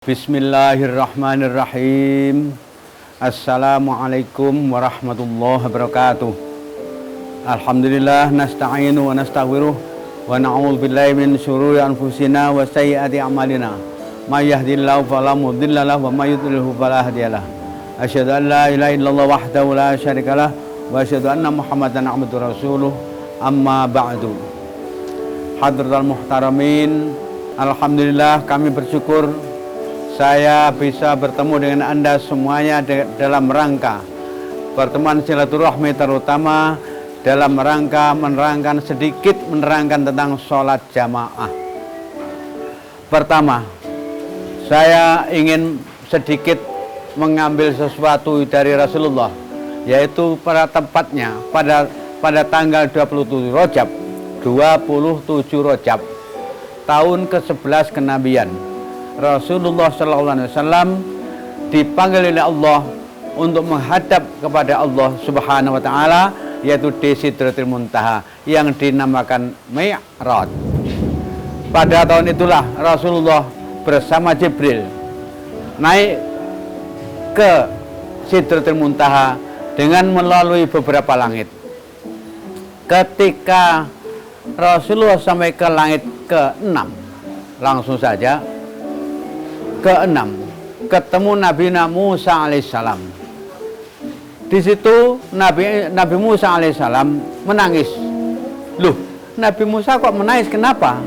Bismillahirrahmanirrahim. Assalamualaikum warahmatullahi wabarakatuh. Alhamdulillah nasta'inu wa nastaghfiruh wa na'udzu billahi min syururi anfusina wa sayyiati a'malina. May yahdihillahu fala mudilla lahu wa may yudlilhu fala hadiyalah. Asyhadu an la ilaha illallah wahdahu la syarikalah wa asyhadu anna Muhammadan abduhu rasuluh. Amma ba'du. Hadratal muhtaramin, alhamdulillah kami bersyukur saya bisa bertemu dengan Anda semuanya dalam rangka pertemuan silaturahmi, terutama dalam rangka menerangkan tentang sholat jamaah. Pertama, saya ingin sedikit mengambil sesuatu dari Rasulullah, yaitu pada tempatnya pada tanggal 27 Rajab tahun ke-11 kenabian. Rasulullah SAW dipanggil oleh Allah untuk menghadap kepada Allah Subhanahu wa Ta'ala, yaitu di Sidratul Muntaha yang dinamakan Mi'raj. Pada tahun itulah Rasulullah bersama Jibril naik ke Sidratul Muntaha dengan melalui beberapa langit. Ketika Rasulullah sampai ke langit ke-6, langsung saja ke-6 ketemu Nabi Musa alaihissalam. Di situ Nabi Musa alaihissalam menangis. Loh, Nabi Musa kok menangis? Kenapa?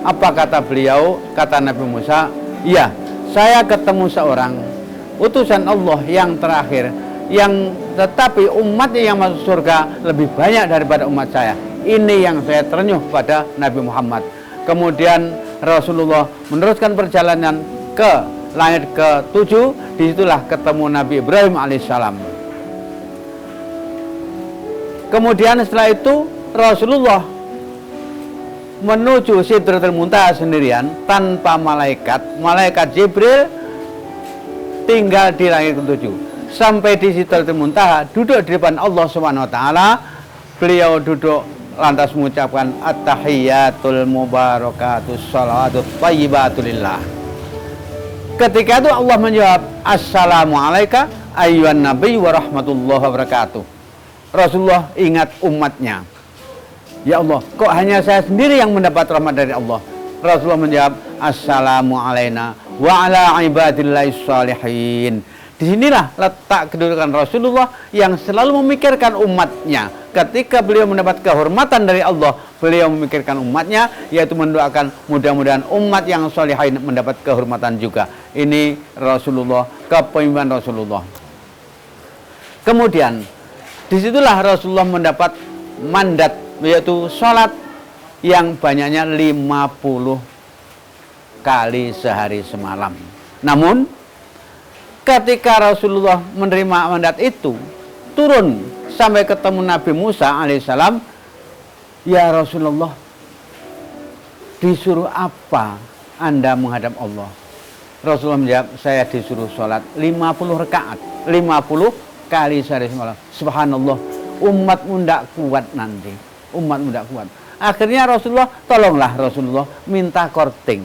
Apa kata beliau? Kata Nabi Musa, iya, saya ketemu seorang utusan Allah yang terakhir, yang tetapi umatnya yang masuk surga lebih banyak daripada umat saya. Ini yang saya terenyuh pada Nabi Muhammad. Kemudian Rasulullah meneruskan perjalanan ke langit ke-7. Disitulah ketemu Nabi Ibrahim alaihissalam. Kemudian setelah itu Rasulullah menuju Sidratul Muntaha sendirian tanpa malaikat Jibril tinggal di langit ke-7. Sampai di Sidratul Muntaha, duduk di depan Allah Subhanahu wa Ta'ala. Beliau duduk lantas mengucapkan at-tahiyyatul mubarakatus shalawatut thayyibatulillah. Ketika itu Allah menjawab, assalamualaikum ayyuhan nabi wa rahmatullahi wabarakatuh. Rasulullah ingat umatnya. Ya Allah, kok hanya saya sendiri yang mendapat rahmat dari Allah? Rasulullah menjawab, assalamu alaina wa ala ibadillahi shalihin. Disinilah letak kedudukan Rasulullah yang selalu memikirkan umatnya. Ketika beliau mendapat kehormatan dari Allah, beliau memikirkan umatnya, yaitu mendoakan mudah-mudahan umat yang sholihin mendapat kehormatan juga. Ini Rasulullah, kepemimpinan Rasulullah. Kemudian disitulah Rasulullah mendapat mandat, yaitu sholat yang banyaknya 50 kali sehari semalam. Namun ketika Rasulullah menerima mandat itu, turun sampai ketemu Nabi Musa alaihissalam. Ya Rasulullah, disuruh apa Anda menghadap Allah? Rasulullah menjawab, saya disuruh sholat 50 rakaat, 50 kali sehari semalam. Subhanallah, umatmu tidak kuat nanti. Umatmu tidak kuat. Akhirnya Rasulullah, tolonglah Rasulullah, minta korting.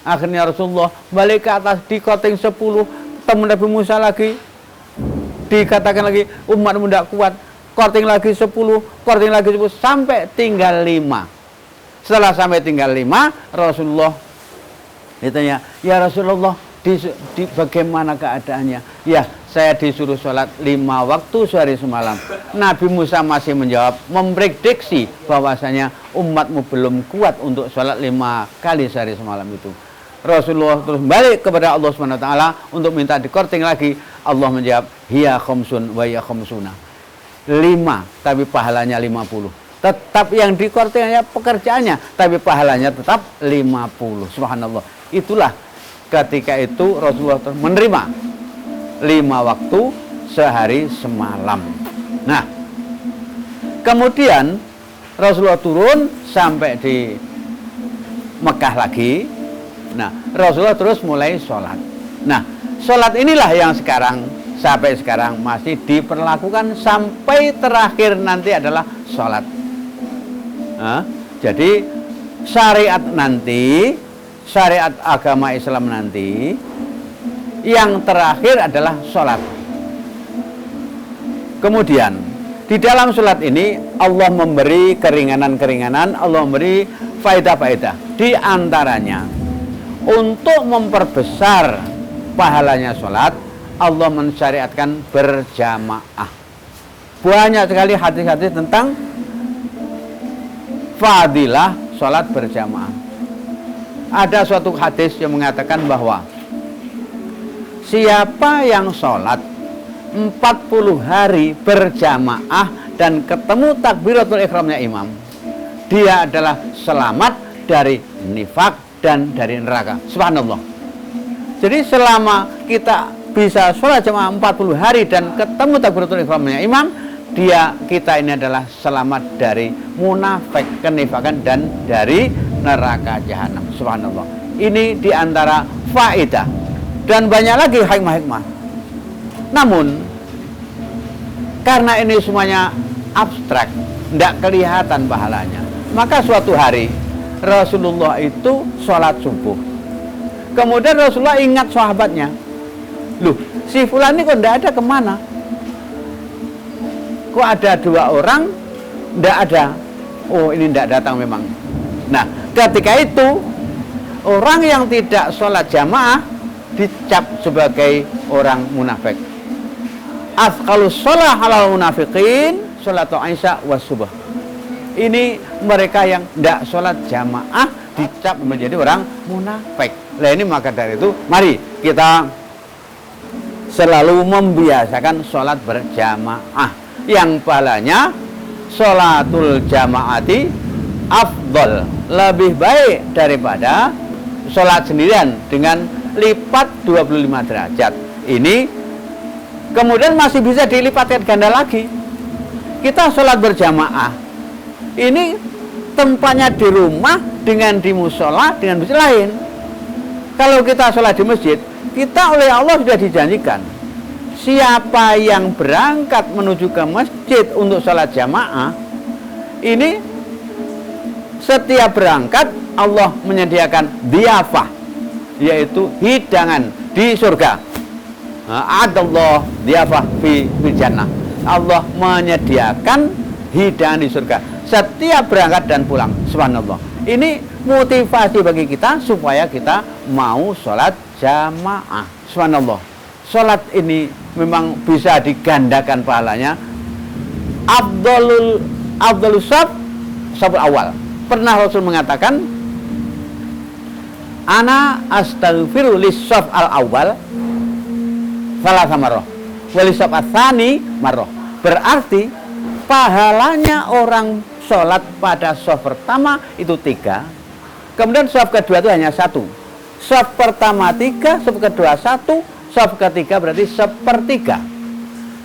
Akhirnya Rasulullah balik ke atas, di korting 10. Ketemu Nabi Musa lagi, dikatakan lagi umatmu tidak kuat. Korting lagi 10, korting lagi 10, sampai tinggal 5. Setelah sampai tinggal 5, Rasulullah ditanya, ya Rasulullah, di bagaimana keadaannya? Ya, saya disuruh sholat 5 waktu sehari semalam. Nabi Musa masih menjawab, memprediksi bahwasanya umatmu belum kuat untuk sholat 5 kali sehari semalam itu. Rasulullah terus balik kepada Allah Subhanahu wa Ta'ala untuk minta dikorting lagi. Allah menjawab, hiya khamsun wa hiya khamsuna. 5, tapi pahalanya 50. Tetap yang dikorting hanya pekerjaannya, tapi pahalanya tetap 50. Subhanallah. Itulah ketika itu Rasulullah terus menerima 5 waktu sehari semalam. Nah, kemudian Rasulullah turun sampai di Mekah lagi. Nah, Rasulullah terus mulai sholat. Nah, sholat inilah yang sampai sekarang masih diperlakukan sampai terakhir nanti adalah sholat. Nah, jadi syariat nanti syariat agama Islam nanti, yang terakhir adalah sholat. Kemudian di dalam sholat ini Allah memberi keringanan-keringanan, Allah memberi faedah-faedah. Di antaranya untuk memperbesar pahalanya sholat, Allah mensyariatkan berjamaah. Banyak sekali hadis-hadis tentang fadilah sholat berjamaah. Ada suatu hadis yang mengatakan bahwa siapa yang sholat 40 hari berjamaah dan ketemu takbiratul ihramnya imam, dia adalah selamat dari nifak dan dari neraka. Subhanallah. Jadi selama kita bisa sholat jamaah 40 hari dan ketemu takbiratul ihramnya imam, kita ini adalah selamat dari munafik, kenifakan, dan dari neraka jahanam. Subhanallah. Ini diantara faedah dan banyak lagi hikmah-hikmah. Namun karena ini semuanya abstrak, tidak kelihatan pahalanya, maka suatu hari Rasulullah itu sholat subuh. Kemudian Rasulullah ingat sahabatnya, loh, si fulan ini kok tidak ada, kemana? Kok ada 2 orang tidak ada? Oh, ini tidak datang memang. Nah, ketika itu orang yang tidak sholat jamaah dicap sebagai orang munafik. Afqalus sholah halal munafiqin sholatu Aisyah was subuh. Ini mereka yang tidak sholat jamaah dicap menjadi orang munafik. Nah, ini maka dari itu mari kita selalu membiasakan sholat berjamaah, yang pahalanya sholatul jamaati afdol, lebih baik daripada sholat sendirian dengan lipat 25 derajat. Ini kemudian masih bisa dilipatkan ganda lagi. Kita sholat berjamaah ini tempatnya di rumah dengan di musola dengan masjid lain. Kalau kita sholat di masjid, kita oleh Allah sudah dijanjikan, siapa yang berangkat menuju ke masjid untuk sholat jamaah, ini setiap berangkat Allah menyediakan diafah, yaitu hidangan di surga. Adallah diafah fi jannah. Allah menyediakan hidangan di surga setiap berangkat dan pulang. Subhanallah. Ini motivasi bagi kita supaya kita mau sholat jamaah. Subhanallah. Sholat ini memang bisa digandakan pahalanya. Afdalus saful awal. Pernah Rasul mengatakan, ana astaghfiru lis-shaf al-awwal salatsa marrah wa lis-shaf ats-tsani marrah. Berarti pahalanya orang sholat pada shaf pertama itu 3, kemudian shaf kedua itu hanya 1. Shaf pertama 3, shaf kedua 1, shaf ketiga berarti 1/3,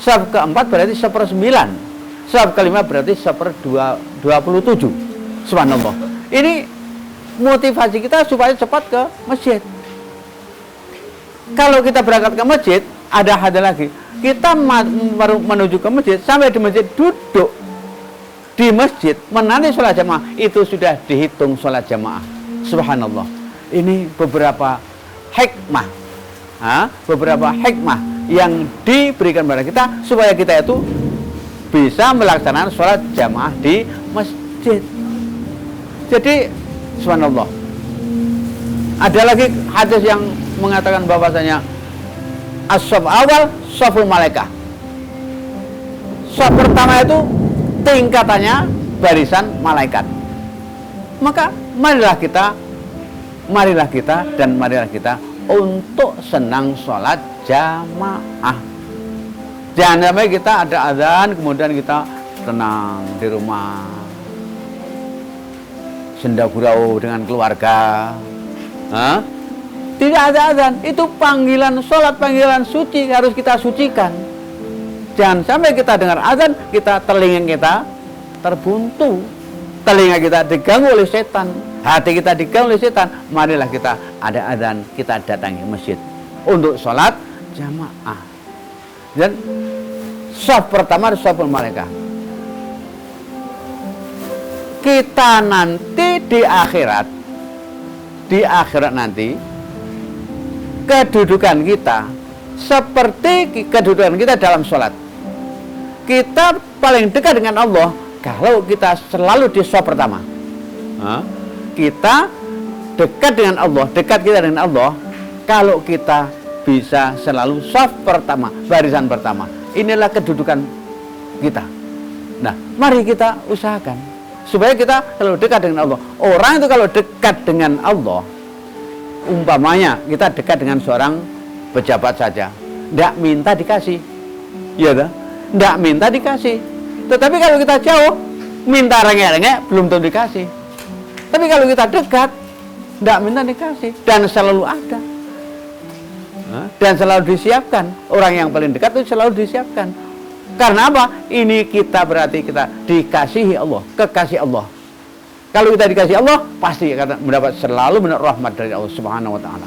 shaf keempat berarti 1/9, shaf kelima berarti 1/27. Subhanallah. Ini motivasi kita supaya cepat ke masjid. Kalau kita berangkat ke masjid, ada lagi. Kita menuju ke masjid, sampai di masjid duduk di masjid menanti sholat jamaah, itu sudah dihitung sholat jamaah. Subhanallah. Ini beberapa hikmah, beberapa hikmah yang diberikan kepada kita supaya kita itu bisa melaksanakan sholat jamaah di masjid. Jadi subhanallah, ada lagi hadis yang mengatakan bahwasanya as-shaf awal shaful malaikah. Shaf pertama itu tingkatannya barisan malaikat. Maka marilah kita untuk senang sholat jamaah. Jangan sampai kita ada azan kemudian kita tenang di rumah, senda gurau dengan keluarga. Tidak ada azan, itu panggilan sholat, panggilan suci, harus kita sucikan. Jangan sampai kita dengar azan, telinga kita terbuntu, telinga kita diganggu oleh setan, hati kita diganggu oleh setan. Marilah kita ada azan, kita datangi masjid untuk sholat jamaah. Dan shaf pertama shaful malaikah. Kita nanti di akhirat di akhirat nanti kedudukan kita seperti kedudukan kita dalam sholat. Kita paling dekat dengan Allah kalau kita selalu di shaf pertama. Kita dekat dengan Allah, dekat kita dengan Allah kalau kita bisa selalu shaf pertama, barisan pertama. Inilah kedudukan kita. Nah, mari kita usahakan supaya kita selalu dekat dengan Allah. Orang itu kalau dekat dengan Allah, umpamanya kita dekat dengan seorang pejabat saja, tidak minta dikasih, ya dah, tidak minta dikasih. Tetapi kalau kita jauh, minta rengek-rengek, belum tentu dikasih. Tapi kalau kita dekat, tidak minta dikasih dan selalu ada. Dan selalu disiapkan. Orang yang paling dekat itu selalu disiapkan. Karena apa? Ini kita berarti kita dikasihi Allah, kekasih Allah. Kalau kita dikasih Allah, pasti akan mendapat selalu mendapat rahmat dari Allah Subhanahu wa taala.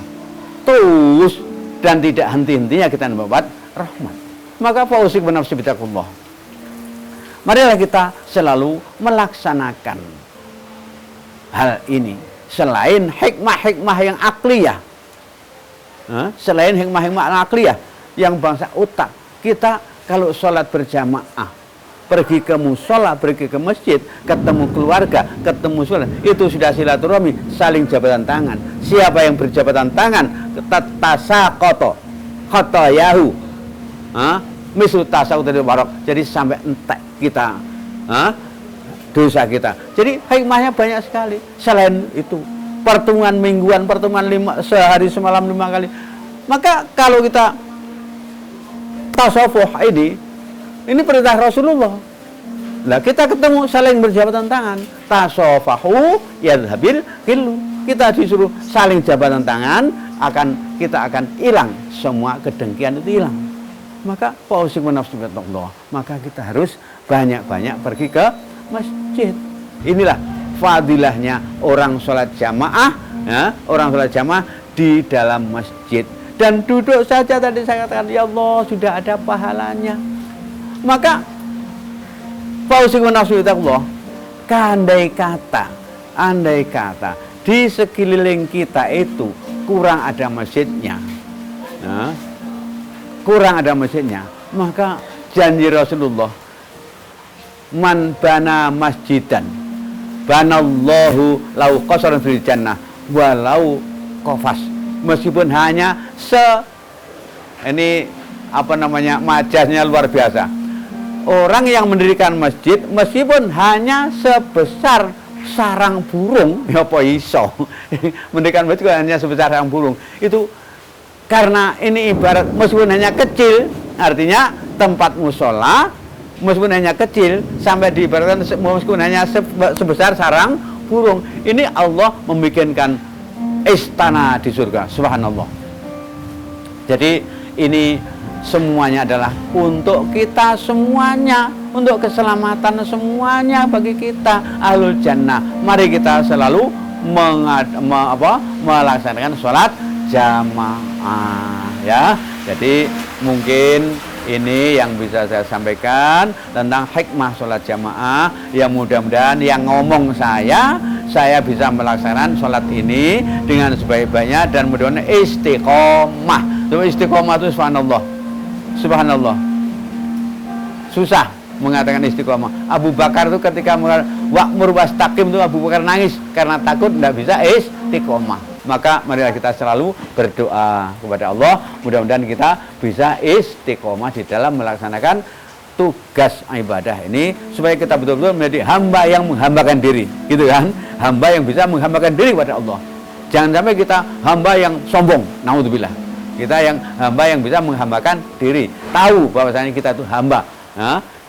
Terus dan tidak henti-hentinya kita mendapat rahmat. Maka fausik binafsi bitaqullah. Marilah kita selalu melaksanakan hal ini selain hikmah-hikmah yang akliyah. Selain hikmah-hikmah akliyah yang bangsa otak, kita kalau sholat berjamaah, pergi ke musola, pergi ke masjid, ketemu keluarga, ketemu sholat, itu sudah silaturahmi, saling jabatan tangan. Siapa yang berjabatan tangan, tasaqata khatayahu, misu tasaqata barok. Jadi sampai entek kita, dosa kita. Jadi hikmahnya banyak sekali. Selain itu, pertemuan mingguan, pertemuan sehari semalam 5 kali. Maka kalau kita tasawuf ini perintah Rasulullah. Lah kita ketemu saling berjabatan tangan. Tasafahu yadhabil khillu. Kita disuruh saling jabatan tangan, kita akan hilang semua kedengkian itu hilang. Maka fausik nafsu bittaqwa. Maka kita harus banyak-banyak pergi ke masjid. Inilah fadilahnya orang sholat jamaah, orang sholat jamaah di dalam masjid. Dan duduk saja tadi saya katakan, ya Allah sudah ada pahalanya. Maka fausik nafsu bittaqwa, andai kata di sekeliling kita itu kurang ada masjidnya, maka janji Rasulullah, man bana masjidan banallahu lau qasran fil jannah walau qafas. Meskipun hanya majasnya luar biasa. Orang yang mendirikan masjid meskipun hanya sebesar sarang burung, ya apa iso. Mendirikan masjid hanya sebesar sarang burung. Itu karena ini ibarat meskipun hanya kecil, artinya tempat musola meskipun hanya kecil sampai diibaratkan meskipun hanya sebesar sarang burung. Ini Allah membikinkan istana di surga, subhanallah. Jadi ini semuanya adalah untuk kita semuanya, untuk keselamatan semuanya bagi kita ahlul jannah. Mari kita selalu melaksanakan sholat jamaah, ya. Jadi mungkin ini yang bisa saya sampaikan tentang hikmah sholat jamaah. Yang mudah-mudahan yang ngomong saya bisa melaksanakan sholat ini dengan sebaik-baiknya dan mudah-mudahan istiqomah. Istiqomah itu subhanallah, susah mengatakan istiqomah. Abu Bakar itu ketika wa'mur wastaqim itu Abu Bakar nangis karena takut tidak bisa istiqomah. Maka marilah kita selalu berdoa kepada Allah, mudah-mudahan kita bisa istiqomah di dalam melaksanakan tugas ibadah ini supaya kita betul-betul menjadi hamba yang menghambakan diri, gitu kan? Hamba yang bisa menghambakan diri kepada Allah. Jangan sampai kita hamba yang sombong, naudzubillah. Kita yang hamba yang bisa menghambakan diri, tahu bahwasanya kita itu hamba.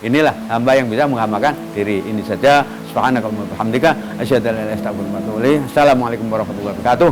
Inilah hamba yang bisa menghambakan diri. Ini saja. Subhanakallahumma wa bihamdika asyhadu an la ilaha illa anta astaghfiruka wa atubu ilaik. Assalamualaikum warahmatullahi wabarakatuh.